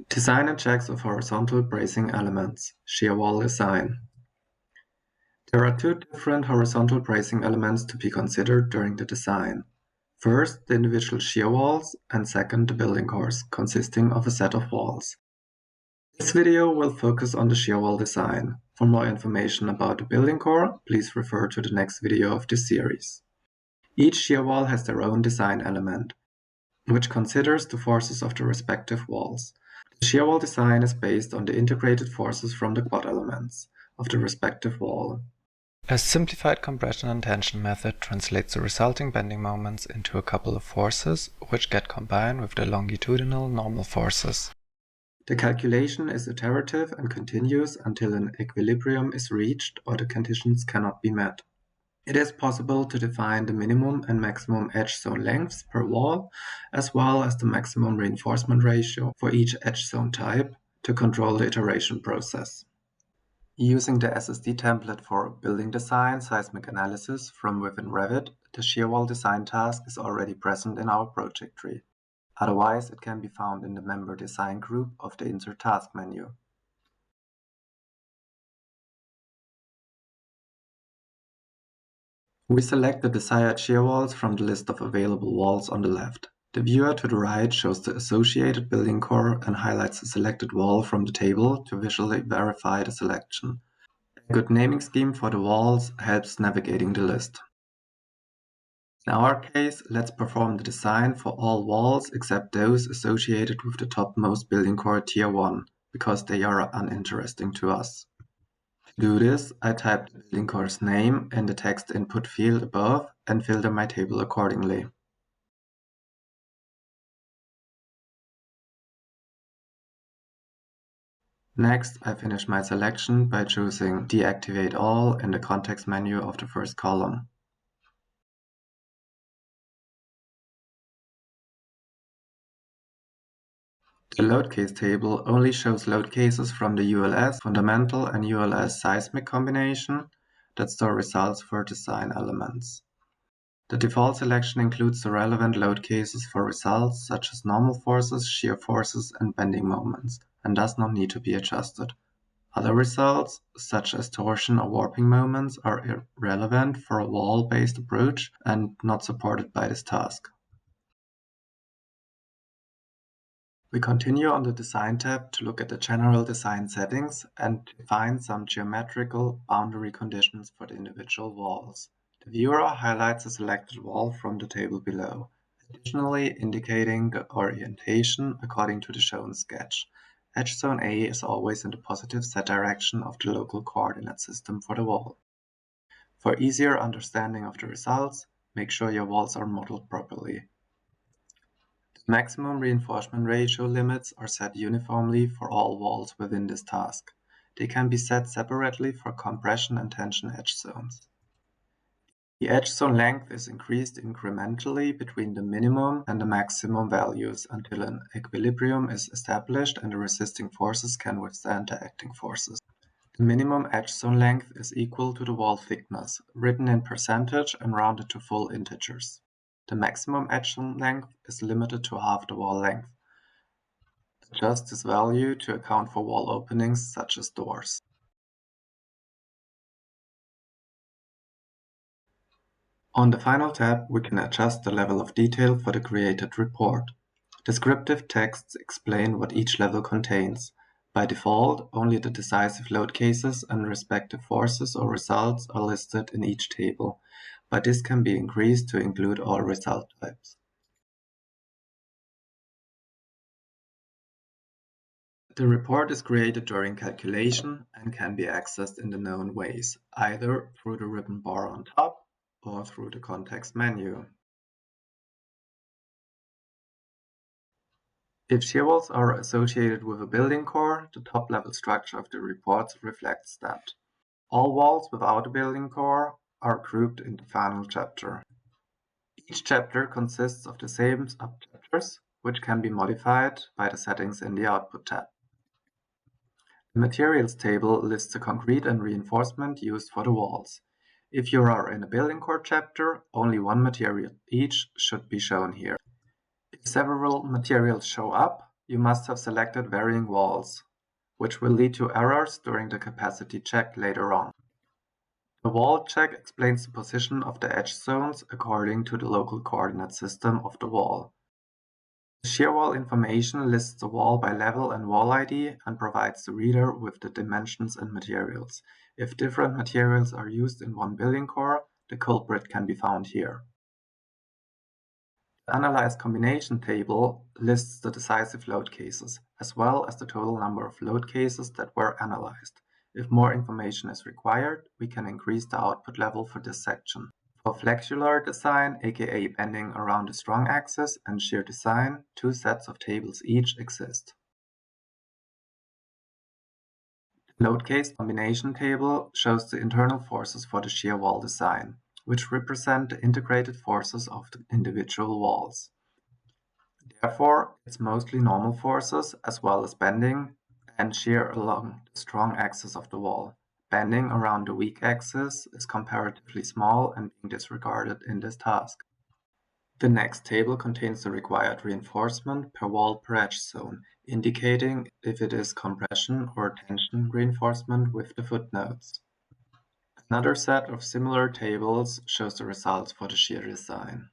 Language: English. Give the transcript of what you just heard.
Design and checks of horizontal bracing elements. Shear wall design. There are two different horizontal bracing elements to be considered during the design. First, the individual shear walls, and second, the building cores, consisting of a set of walls. This video will focus on the shear wall design. For more information about the building core, please refer to the next video of this series. Each shear wall has their own design element, which considers the forces of the respective walls. The shear wall design is based on the integrated forces from the quad elements of the respective wall. A simplified compression and tension method translates the resulting bending moments into a couple of forces, which get combined with the longitudinal normal forces. The calculation is iterative and continues until an equilibrium is reached or the conditions cannot be met. It is possible to define the minimum and maximum edge zone lengths per wall, as well as the maximum reinforcement ratio for each edge zone type to control the iteration process. Using the SSD template for building design seismic analysis from within Revit, the shear wall design task is already present in our project tree. Otherwise, it can be found in the member design group of the Insert Task menu. We select the desired shear walls from the list of available walls on the left. The viewer to the right shows the associated building core and highlights the selected wall from the table to visually verify the selection. A good naming scheme for the walls helps navigating the list. In our case, let's perform the design for all walls except those associated with the topmost building core tier 1, because they are uninteresting to us. To do this, I type the building core's name in the text input field above and filter my table accordingly. Next, I finish my selection by choosing Deactivate All in the context menu of the first column. The load case table only shows load cases from the ULS fundamental and ULS seismic combination that store results for design elements. The default selection includes the relevant load cases for results such as normal forces, shear forces, and bending moments, and does not need to be adjusted. Other results, such as torsion or warping moments, are irrelevant for a wall-based approach and not supported by this task. We continue on the Design tab to look at the general design settings and define some geometrical boundary conditions for the individual walls. The viewer highlights a selected wall from the table below, additionally indicating the orientation according to the shown sketch. Edge zone A is always in the positive z direction of the local coordinate system for the wall. For easier understanding of the results, make sure your walls are modeled properly. Maximum reinforcement ratio limits are set uniformly for all walls within this task. They can be set separately for compression and tension edge zones. The edge zone length is increased incrementally between the minimum and the maximum values until an equilibrium is established and the resisting forces can withstand the acting forces. The minimum edge zone length is equal to the wall thickness, written in percentage and rounded to full integers. The maximum edge zone length is limited to half the wall length. Adjust this value to account for wall openings such as doors. On the final tab, we can adjust the level of detail for the created report. Descriptive texts explain what each level contains. By default, only the decisive load cases and respective forces or results are listed in each table, but this can be increased to include all result types. The report is created during calculation and can be accessed in the known ways, either through the ribbon bar on top or through the context menu. If shear walls are associated with a building core, the top-level structure of the report reflects that. All walls without a building core are grouped in the final chapter. Each chapter consists of the same subchapters, which can be modified by the settings in the Output tab. The Materials table lists the concrete and reinforcement used for the walls. If you are in a building core chapter, only one material each should be shown here. If several materials show up, you must have selected varying walls, which will lead to errors during the capacity check later on. The wall check explains the position of the edge zones according to the local coordinate system of the wall. The shear wall information lists the wall by level and wall ID and provides the reader with the dimensions and materials. If different materials are used in one building core, the culprit can be found here. The analyzed combination table lists the decisive load cases, as well as the total number of load cases that were analyzed. If more information is required, we can increase the output level for this section. For flexular design, aka bending around a strong axis, and shear design, two sets of tables each exist. The load case combination table shows the internal forces for the shear wall design, which represent the integrated forces of the individual walls. Therefore, it's mostly normal forces as well as bending and shear along the strong axis of the wall. Bending around the weak axis is comparatively small and being disregarded in this task. The next table contains the required reinforcement per wall per edge zone, indicating if it is compression or tension reinforcement with the footnotes. Another set of similar tables shows the results for the shear design.